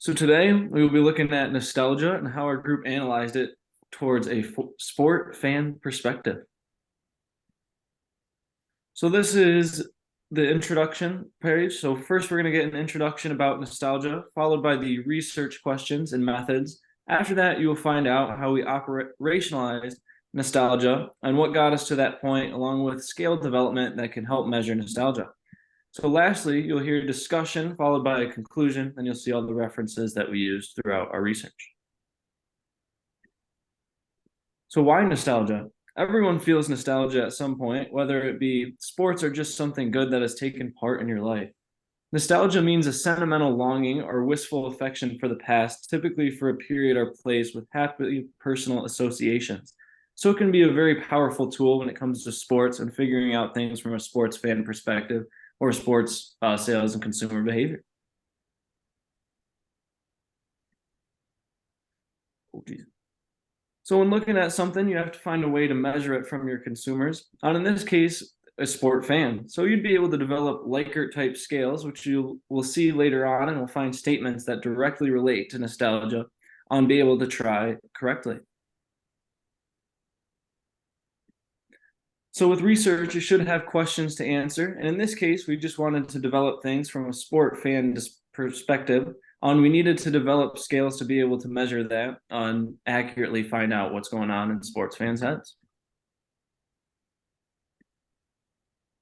So today we will be looking at nostalgia and how our group analyzed it towards a sport fan perspective. So this is the introduction page. So first we're going to get an introduction about nostalgia, followed by the research questions and methods. After that, you will find out how we operationalized nostalgia and what got us to that point, along with scale development that can help measure nostalgia. So lastly, you'll hear a discussion followed by a conclusion, and you'll see all the references that we used throughout our research. So why nostalgia? Everyone feels nostalgia at some point, whether it be sports or just something good that has taken part in your life. Nostalgia means a sentimental longing or wistful affection for the past, typically for a period or place with happy personal associations. So it can be a very powerful tool when it comes to sports and figuring out things from a sports fan perspective or sports sales and consumer behavior. Oh, geez. So when looking at something, you have to find a way to measure it from your consumers. And in this case, a sport fan. So you'd be able to develop Likert type scales, which you will see later on, and we'll find statements that directly relate to nostalgia on be able to try correctly. So with research, you should have questions to answer. And in this case, we just wanted to develop things from a sport fan perspective on we needed to develop scales to be able to measure that and accurately find out what's going on in sports fans' heads.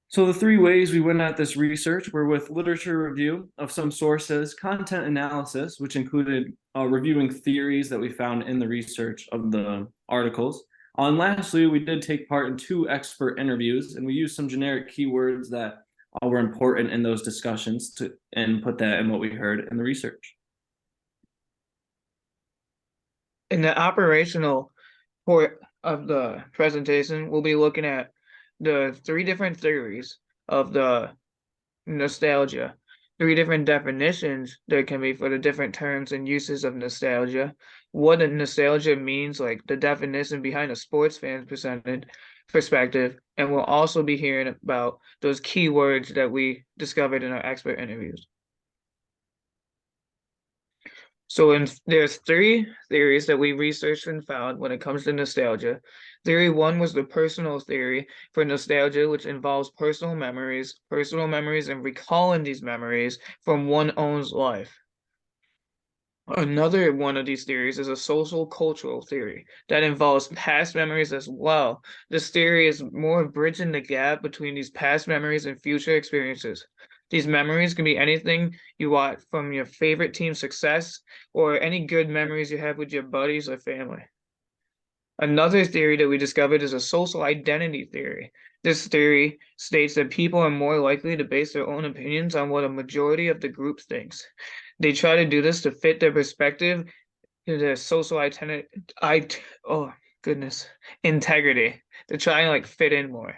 So the three ways we went at this research were with literature review of some sources, content analysis, which included reviewing theories that we found in the research of the articles. And lastly, we did take part in 2 expert interviews, and we used some generic keywords that were important in those discussions and put that in what we heard in the research. In the operational part of the presentation, we'll be looking at the 3 different theories of the nostalgia, 3 different definitions there can be for the different terms and uses of nostalgia, what a nostalgia means, like the definition behind a sports fan perspective, and we'll also be hearing about those keywords that we discovered in our expert interviews. So there's 3 theories that we researched and found when it comes to nostalgia. Theory 1 was the personal theory for nostalgia, which involves personal memories and recalling these memories from one's own life. Another one of these theories is a social cultural theory that involves past memories as well. This theory is more bridging the gap between these past memories and future experiences. These memories can be anything you want from your favorite team's success or any good memories you have with your buddies or family. Another theory that we discovered is a social identity theory. This theory states that people are more likely to base their own opinions on what a majority of the group thinks. They try to do this to fit their perspective to their social integrity. To try and like fit in more.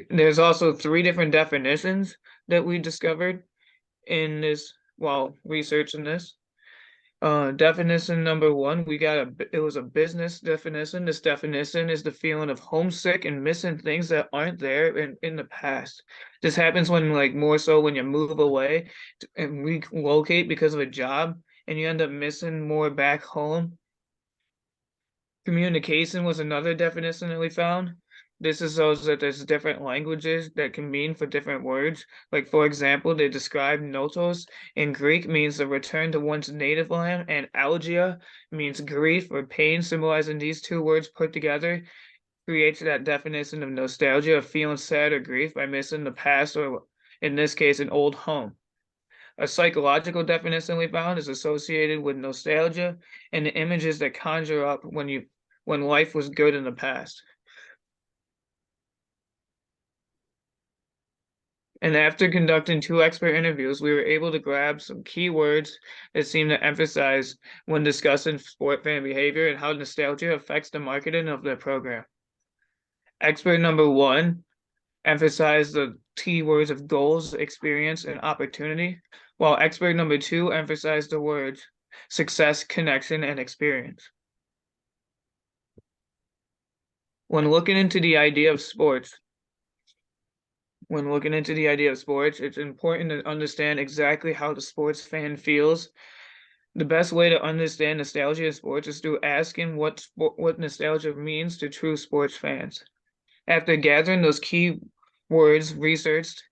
There's also 3 different definitions that we discovered in this while researching this. Definition number 1, it was a business definition. This definition is the feeling of homesick and missing things that aren't there in the past. This happens when more so when you move away and relocate because of a job and you end up missing more back home. Communication was another definition that we found. This is so that there's different languages that can mean for different words. Like, for example, they describe notos in Greek means the return to one's native land, and algia means grief or pain, symbolizing these 2 words put together creates that definition of nostalgia, of feeling sad or grief by missing the past, or in this case, an old home. A psychological definition we found is associated with nostalgia and the images that conjure up when life was good in the past. And after conducting 2 expert interviews, we were able to grab some keywords that seem to emphasize when discussing sport fan behavior and how nostalgia affects the marketing of their program. Expert number 1 emphasized the keywords of goals, experience, and opportunity, while expert number 2 emphasized the words success, connection, and experience. When looking into the idea of sports, When looking into the idea of sports, it's important to understand exactly how the sports fan feels. The best way to understand nostalgia in sports is through asking what nostalgia means to true sports fans. After gathering those key words, research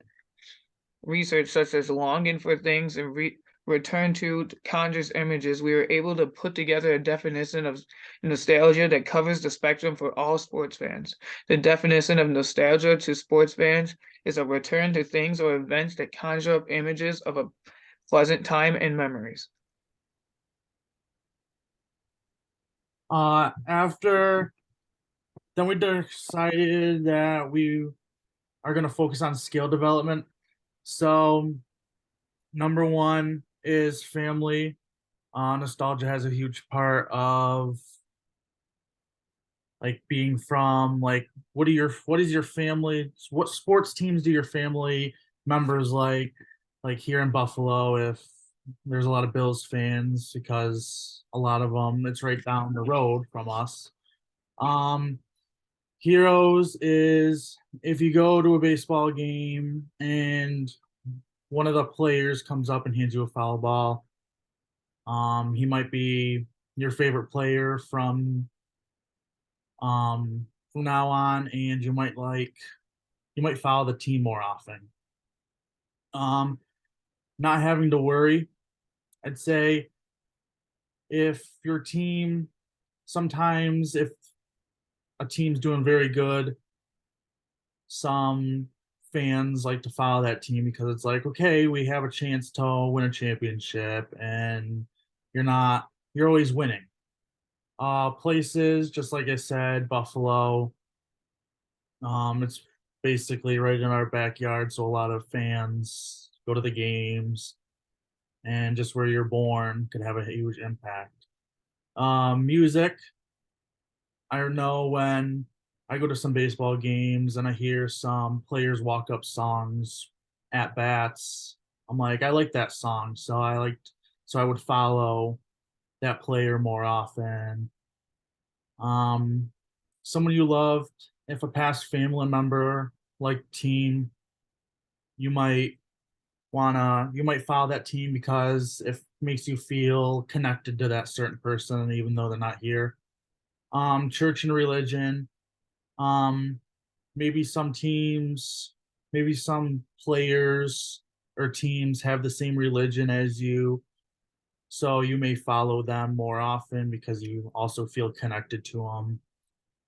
such as longing for things and return to conjures images, we were able to put together a definition of nostalgia that covers the spectrum for all sports fans. The definition of nostalgia to sports fans is a return to things or events that conjure up images of a pleasant time and memories. After then we decided that we are going to focus on skill development. So number one is family. Nostalgia has a huge part of like being from like what is your family, what sports teams do your family members like here in Buffalo, if there's a lot of Bills fans because a lot of them it's right down the road from us. um Heroes is if you go to a baseball game and one of the players comes up and hands you a foul ball. He might be your favorite player from now on, and you might follow the team more often. Um, Not having to worry. I'd say if your team sometimes if a team's doing very good, some fans like to follow that team because it's like, okay, we have a chance to win a championship, and you're always winning. Places just like I said, Buffalo. It's basically right in our backyard, so a lot of fans go to the games, and just where you're born could have a huge impact. Music. I know when I go to some baseball games and I hear some players walk up songs at bats. I'm like, I like that song, so I would follow that player more often. Um, Someone you loved, if a past family member like team, you might follow that team because it makes you feel connected to that certain person even though they're not here. Church and religion. Um, Maybe some teams, maybe some players or teams have the same religion as you, so you may follow them more often because you also feel connected to them.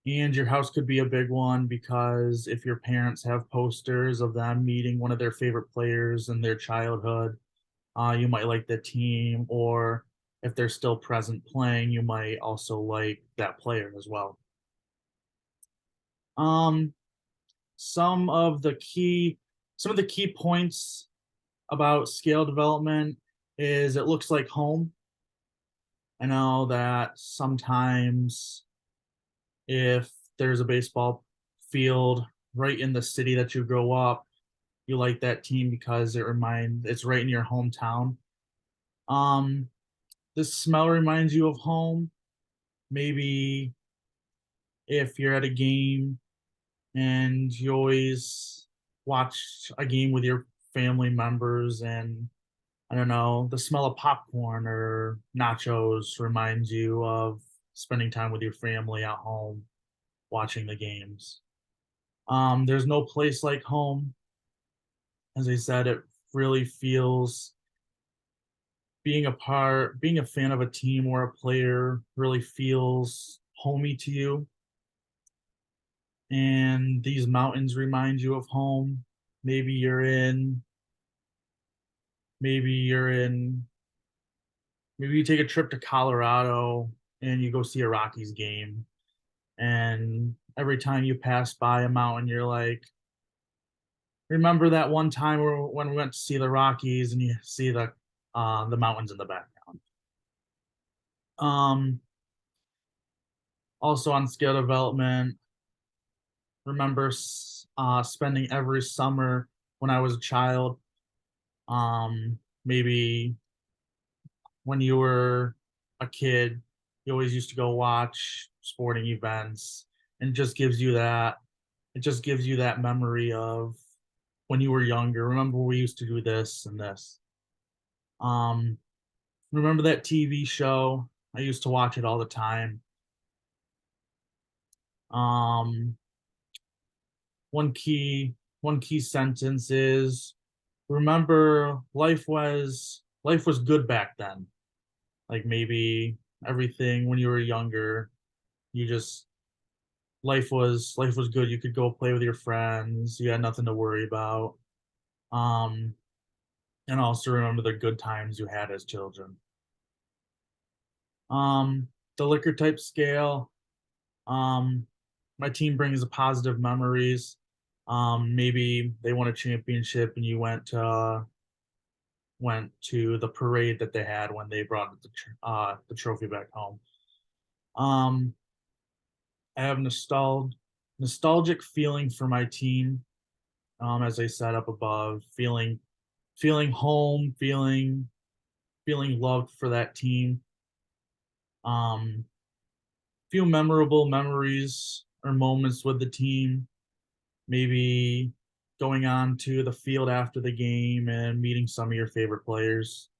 And your house could be a big one because if your parents have posters of them meeting one of their favorite players in their childhood, you might like the team, or if they're still present playing, you might also like that player as well. Um, some of the key some of the key points about scale development is it looks like home. I know that sometimes if there's a baseball field right in the city that you grow up, you like that team because it's right in your hometown. Um, the smell reminds you of home. Maybe if you're at a game and you always watch a game with your family members, and I don't know, the smell of popcorn or nachos reminds you of spending time with your family at home watching the games. There's no place like home. As I said, it really feels being a fan of a team or a player really feels homey to you. And these mountains remind you of home. Maybe you're in, maybe you're in, maybe you take a trip to Colorado and you go see a Rockies game. And every time you pass by a mountain, you're like, remember that one time when we went to see the Rockies and you see the mountains in the background. Um, Also on skill development, remember spending every summer when I was a child. Maybe when you were a kid, you always used to go watch sporting events, and it just gives you that memory of when you were younger. Remember we used to do this and this. Um, remember that TV show? I used to watch it all the time. Um, one key one key sentence is remember life was good back then. Like maybe everything when you were younger, you just life was good. You could go play with your friends. You had nothing to worry about. Um, and also remember the good times you had as children. Um, the liquor type scale. Um, my team brings a positive memories. Maybe they won a championship and you went to the parade that they had when they brought the trophy back home. Um, I have nostalgic feeling for my team. As I said up above, feeling home, feeling loved for that team. Um, few memorable memories or moments with the team. Maybe going on to the field after the game and meeting some of your favorite players.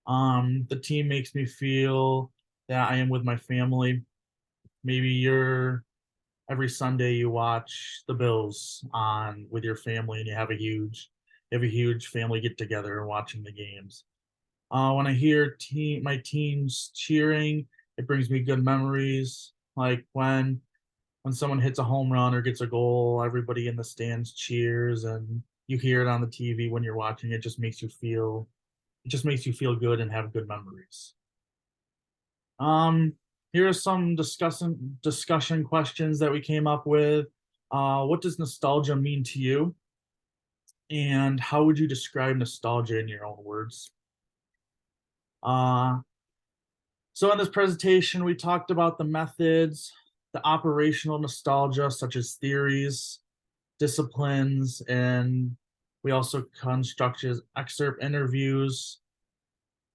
The team makes me feel that I am with my family. Maybe you're every Sunday you watch the Bills on with your family and you have a huge family get together watching the games. When I hear my teams cheering, it brings me good memories. Like when someone hits a home run or gets a goal, everybody in the stands cheers, and you hear it on the TV when you're watching. It just makes you feel good and have good memories. Um, Here are some discussion questions that we came up with. What does nostalgia mean to you? And how would you describe nostalgia in your own words? Uh, so in this presentation, we talked about the methods, the operational nostalgia, such as theories, disciplines, and we also constructed excerpt interviews.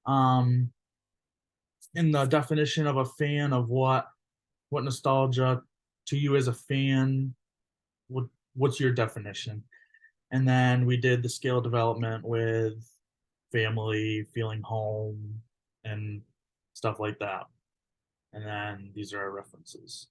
In the definition of a fan of what nostalgia to you as a fan, what what's your definition? And then we did the scale development with family, feeling home, and stuff like that. And then these are our references.